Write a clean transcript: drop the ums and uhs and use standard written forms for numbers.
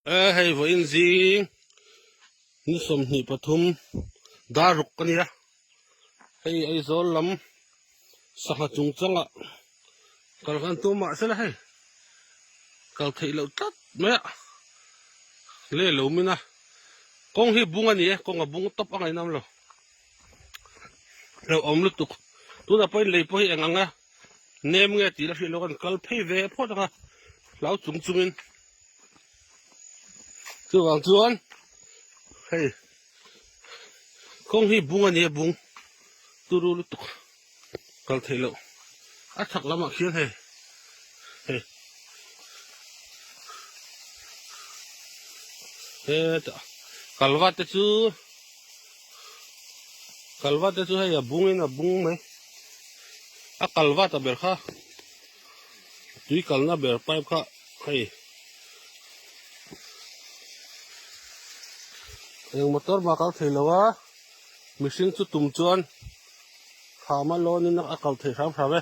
Hay với anh gì như sầm nhị pathum đa rục cái này hay ai zo lắm sắc chung chăng ạ kalau kan tu mak salah hay kalau thấy lâu tắt mẹ lê lâu mina con hi bunga ni con ngà bunga top ang inam lo lâu om lu tu na pai lei pai ang anga nem nghe tí là phi lo kan kal phei ve pho ta lão chung chungin chu wang chuan hay con hi bunga ni bung tu ru lu tuk kal thấy lâu à thật lắm mà khiến hay hay ta kalvat chu hay à bung mấy à kalvat à ber kha tui kalna ber pipe kha hay yung motor makal thei lawa machine chu tum chuan khama lo ni nak akal thei sam sabe